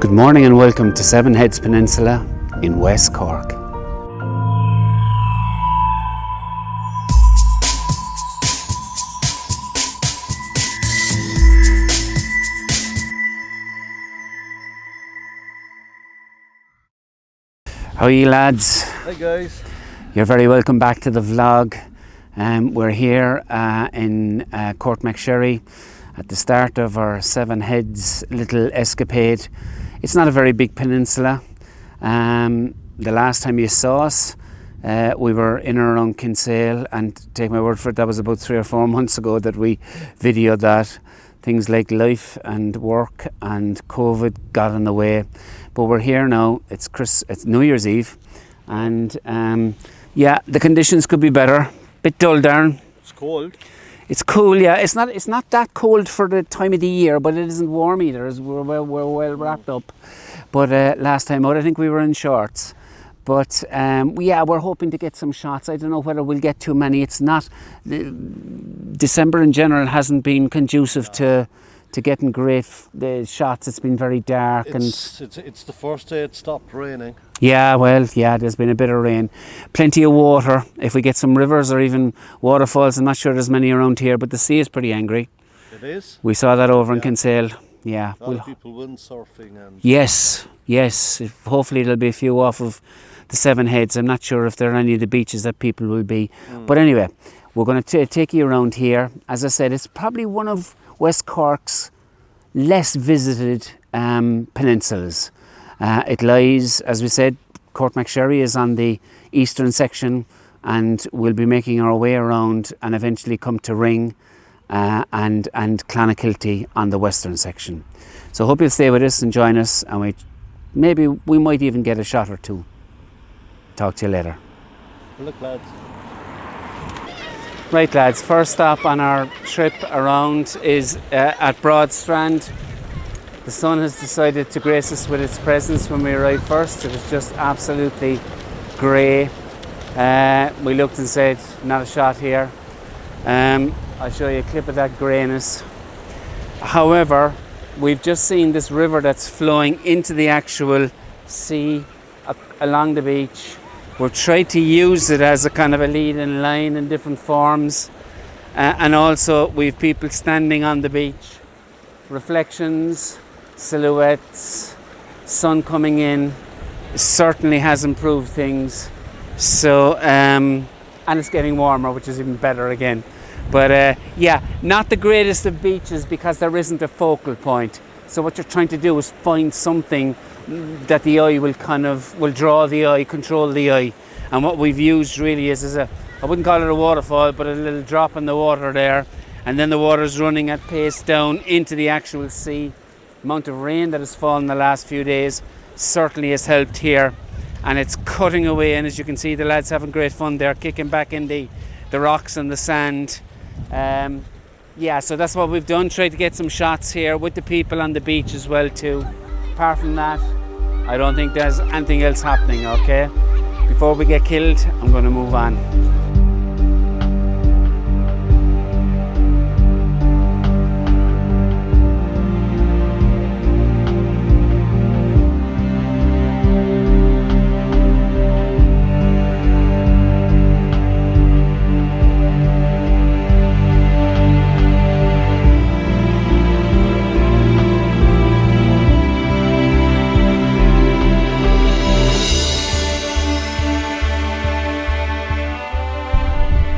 Good morning and welcome to Seven Heads Peninsula in West Cork. How are you lads? Hi guys. You're very welcome back to the vlog. We're here in Courtmacsherry at the start of our Seven Heads little escapade. It's not a very big peninsula. The last time you saw us, we were in and around Kinsale, and take my word for it, that was about 3 or 4 months ago that we videoed that. Things like life and work and COVID got in the way. But we're here now. It's New Year's Eve, and yeah, the conditions could be better. Bit dull, Darren. It's cold. It's cool, yeah. It's not that cold for the time of the year, but it isn't warm either. We're well wrapped up. But last time out, I think we were in shorts. But yeah, we're hoping to get some shots. I don't know whether we'll get too many. It's not. December in general hasn't been conducive to getting great shots. It's been very dark, It's the first day it stopped raining. Yeah, well, yeah, there's been a bit of rain. Plenty of water. If we get some rivers or even waterfalls, I'm not sure there's many around here, but the sea is pretty angry. It is. We saw that over in Kinsale. Yeah. A lot of people windsurfing and... Yes. Hopefully there'll be a few off of the Seven Heads. I'm not sure if there are any of the beaches that people will be. But anyway, we're going to take you around here. As I said, it's probably one of West Cork's less visited peninsulas. It lies, as we said, Courtmacsherry is on the eastern section, and we'll be making our way around and eventually come to Ring and Clonakilty on the western section. So hope you'll stay with us and join us, and maybe we might even get a shot or two. Talk to you later. Look lads. Right lads, first stop on our trip around is at Strand. The sun has decided to grace us with its presence when we arrived first. It was just absolutely grey. We looked and said, not a shot here. I'll show you a clip of that greyness. However, we've just seen this river that's flowing into the actual sea along the beach. We've tried to use it as a kind of a leading line in different forms. And also we've people standing on the beach. Reflections, silhouettes, sun coming in certainly has improved things. So and it's getting warmer, which is even better again. But yeah, not the greatest of beaches because there isn't a focal point. So what you're trying to do is find something that the eye will draw the eye, control the eye. And what we've used really is I wouldn't call it a waterfall, but a little drop in the water there, and then the water's running at pace down into the actual sea. The amount of rain that has fallen the last few days certainly has helped here, and it's cutting away, and as you can see, the lads having great fun there, kicking back in the rocks and the sand. Yeah, so that's what we've done, tried to get some shots here with the people on the beach as well too. Apart from that, I don't think there's anything else happening, okay? Before we get killed, I'm going to move on.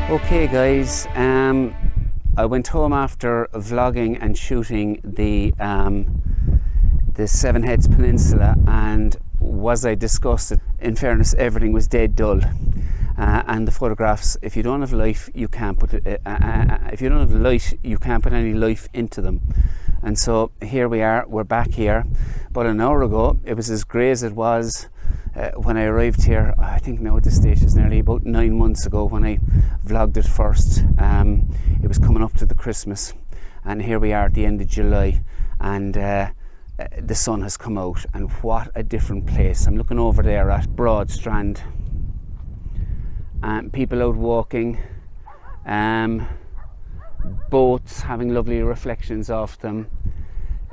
Okay guys, I went home after vlogging and shooting the Seven Heads Peninsula, and was I disgusted? In fairness, everything was dead dull, and the photographs. If you don't have life, you can't put if you don't have light, you can't put any life into them. And so here we are. We're back here. About an hour ago, it was as grey as it was when I arrived here. I think now at this stage is nearly about 9 months ago when I vlogged it first. It was coming up to the Christmas, and here we are at the end of July, and the sun has come out, and what a different place. I'm looking over there at Strand, people out walking, boats having lovely reflections off them.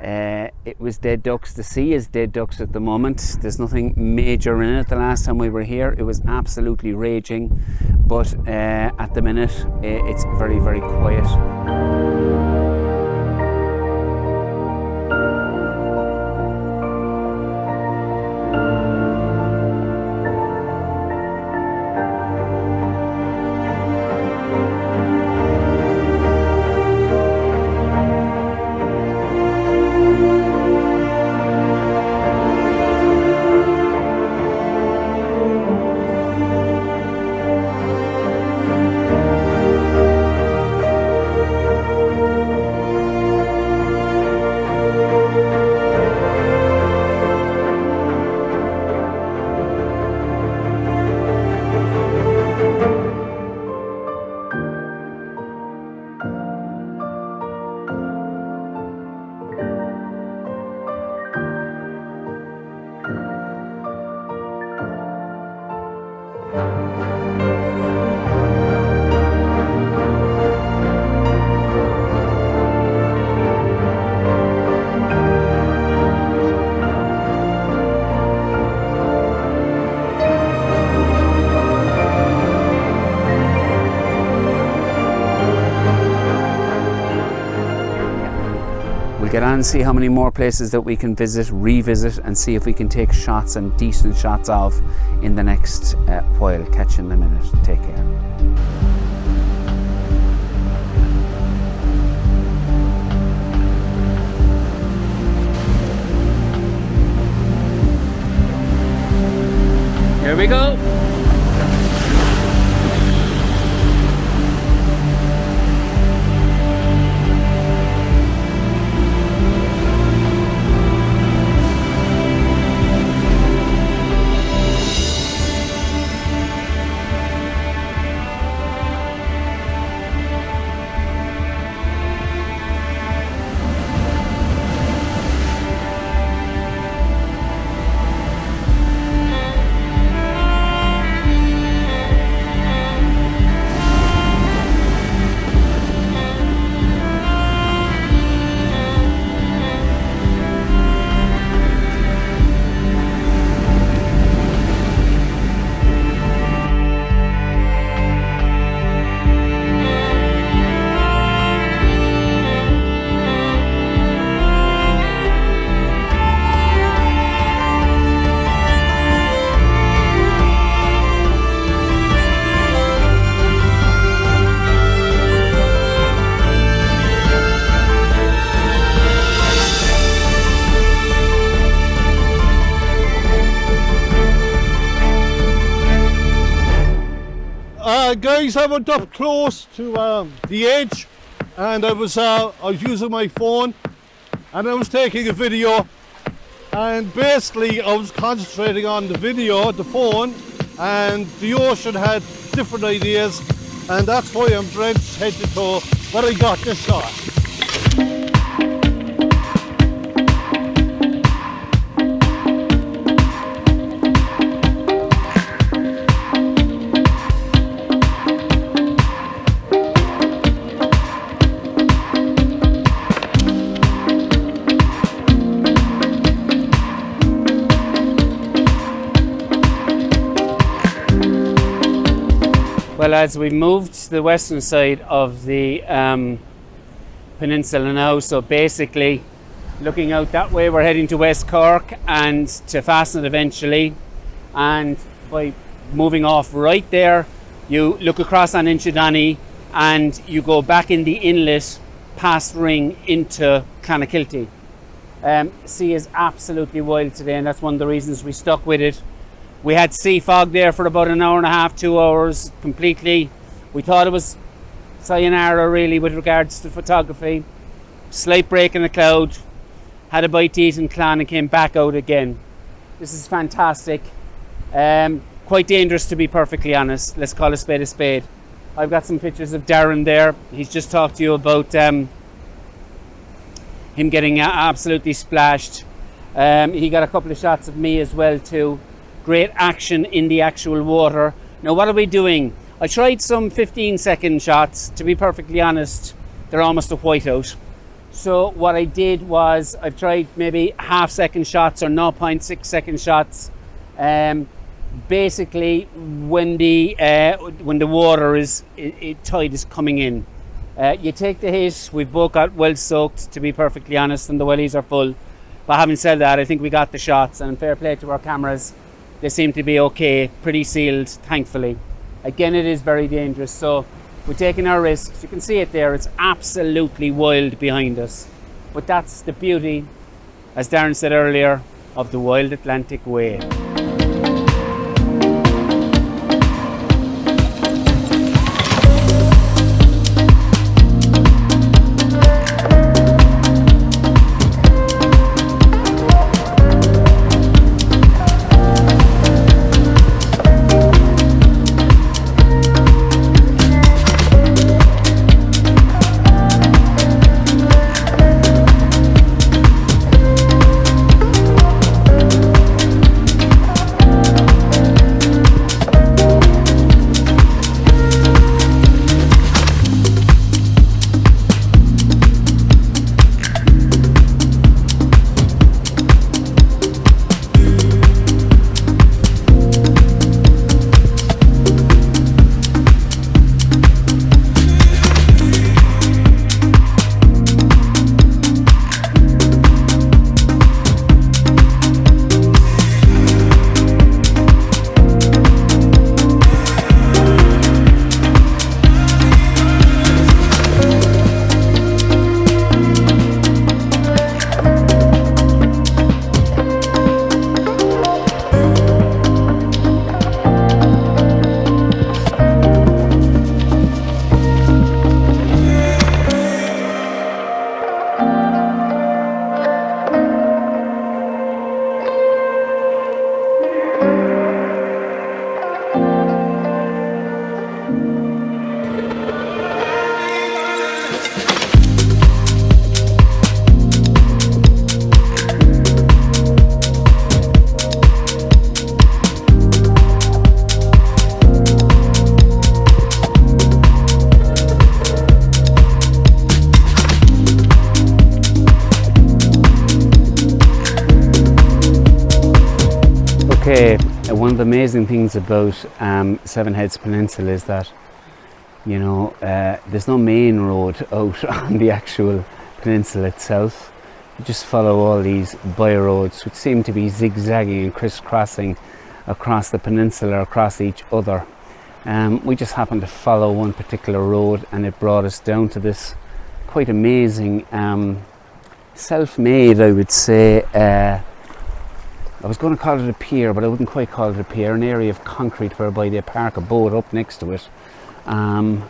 It was dead ducks. The sea is dead ducks at the moment. There's nothing major in it. The last time we were here, it was absolutely raging, but at the minute, it's very, very quiet. Get on and see how many more places that we can visit, revisit, and see if we can take shots and decent shots of in the next while. Catch you in a minute. Take care. Here we go. Guys, I went up close to the edge, and I was using my phone, and I was taking a video, and basically I was concentrating on the video, the phone, and the ocean had different ideas, and that's why I'm drenched head to toe, but I got this shot. Well, lads, we've moved to the western side of the peninsula now, so basically looking out that way we're heading to West Cork and to Fastnet eventually, and by moving off right there you look across on Inchydoney and you go back in the inlet past Ring into Clonakilty. Sea is absolutely wild today, and that's one of the reasons we stuck with it. We had sea fog there for about an hour and a half, 2 hours completely. We thought it was sayonara really with regards to photography. Slight break in the cloud, had a bite to eat in Clon and came back out again. This is fantastic. Quite dangerous, to be perfectly honest. Let's call a spade a spade. I've got some pictures of Darren there. He's just talked to you about him getting absolutely splashed. He got a couple of shots of me as well too. Great action in the actual water. Now what are we doing? I tried some 15-second shots. To be perfectly honest, they're almost a whiteout. So what I did was I tried maybe half-second shots or 0.6 second shots. Basically, when the water tide is coming in, you take the hit. We've both got well soaked, to be perfectly honest, and the wellies are full. But having said that, I think we got the shots, and fair play to our cameras. They seem to be okay, pretty sealed, thankfully. Again, it is very dangerous, so we're taking our risks. You can see it there, it's absolutely wild behind us. But that's the beauty, as Darren said earlier, of the Wild Atlantic Way. Okay, one of the amazing things about Seven Heads Peninsula is that, you know, there's no main road out on the actual peninsula itself. You just follow all these by roads which seem to be zigzagging and crisscrossing across the peninsula, across each other. We just happened to follow one particular road, and it brought us down to this quite amazing, self-made, I would say, I was going to call it a pier, but I wouldn't quite call it a pier, an area of concrete whereby they park a boat up next to it. And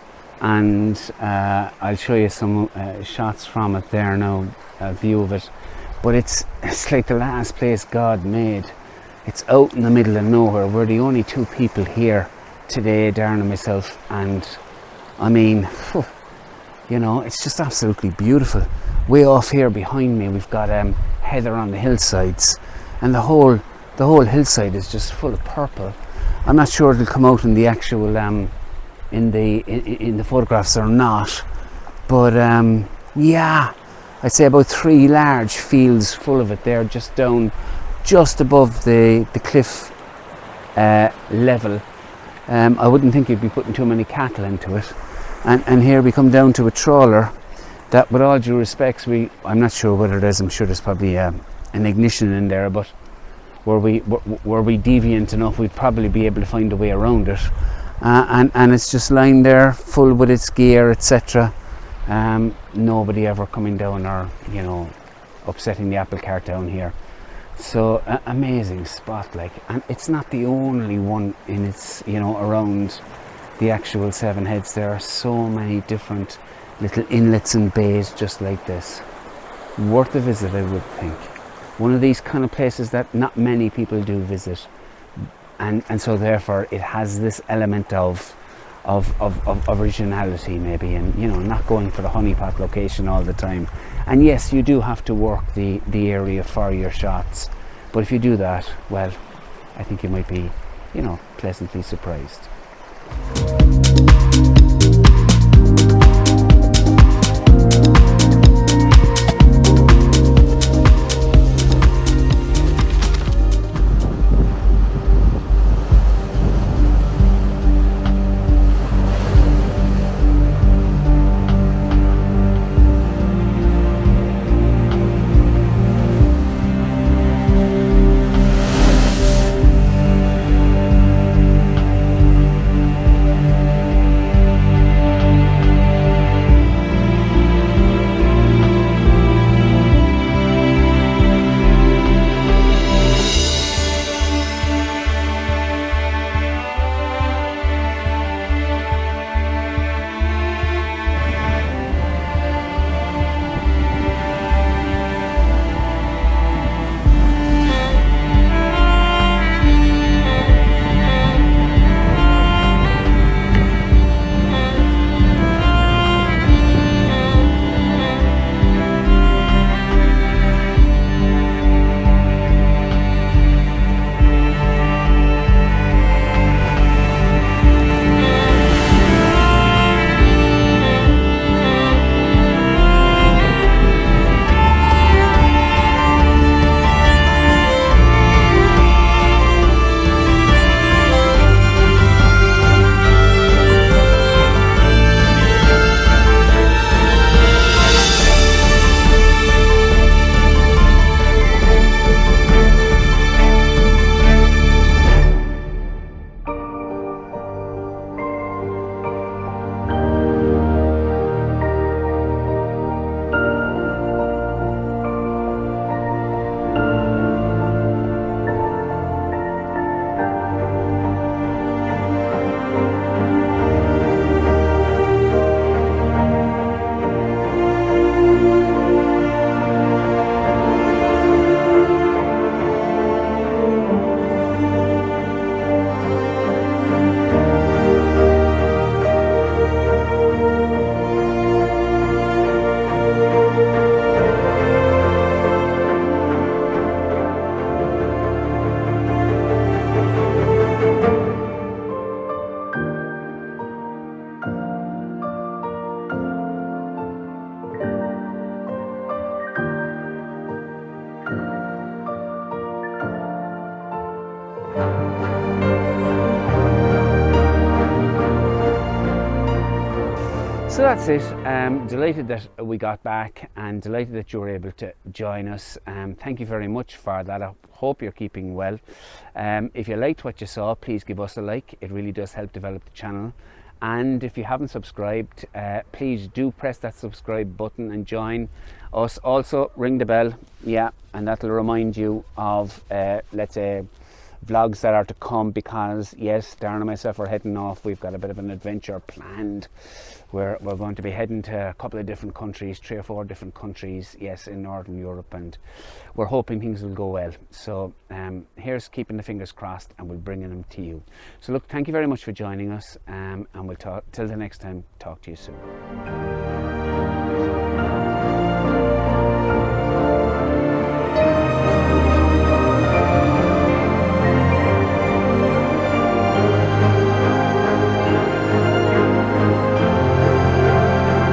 I'll show you some shots from it there now, a view of it. But it's like the last place God made. It's out in the middle of nowhere. We're the only two people here today, Darren and myself, and I mean, you know, it's just absolutely beautiful. Way off here behind me, we've got heather on the hillsides, and the whole hillside is just full of purple. I'm not sure it'll come out in the actual in the photographs or not, but yeah, I'd say about 3 large fields full of it there, just down, just above the cliff level. I wouldn't think you'd be putting too many cattle into it. And here we come down to a trawler that, with all due respects, I'm not sure what it is. I'm sure there's probably an ignition in there, but were we deviant enough, we'd probably be able to find a way around it. And it's just lying there full with its gear, etc. Nobody ever coming down or, you know, upsetting the apple cart down here. So amazing spot, like, and it's not the only one in its, you know, around the actual Seven Heads. There are so many different little inlets and bays just like this. Worth a visit, I would think. One of these kind of places that not many people do visit, and so therefore it has this element of originality maybe, and, you know, not going for the honeypot location all the time. And yes, you do have to work the area for your shots, but if you do that, well, I think you might be, you know, pleasantly surprised. So that's it. Delighted that we got back and delighted that you were able to join us. Thank you very much for that. I hope you're keeping well. If you liked what you saw, please give us a like. It really does help develop the channel. And if you haven't subscribed, please do press that subscribe button and join us. Also ring the bell, yeah, and that'll remind you of let's say vlogs that are to come, because yes, Darren and myself are heading off. We've got a bit of an adventure planned. We're going to be heading to a couple of different countries, 3 or 4 different countries, yes, in Northern Europe, and we're hoping things will go well. So here's keeping the fingers crossed, and we'll bring them to you. So look, thank you very much for joining us, and we'll talk till the next time. Talk to you soon.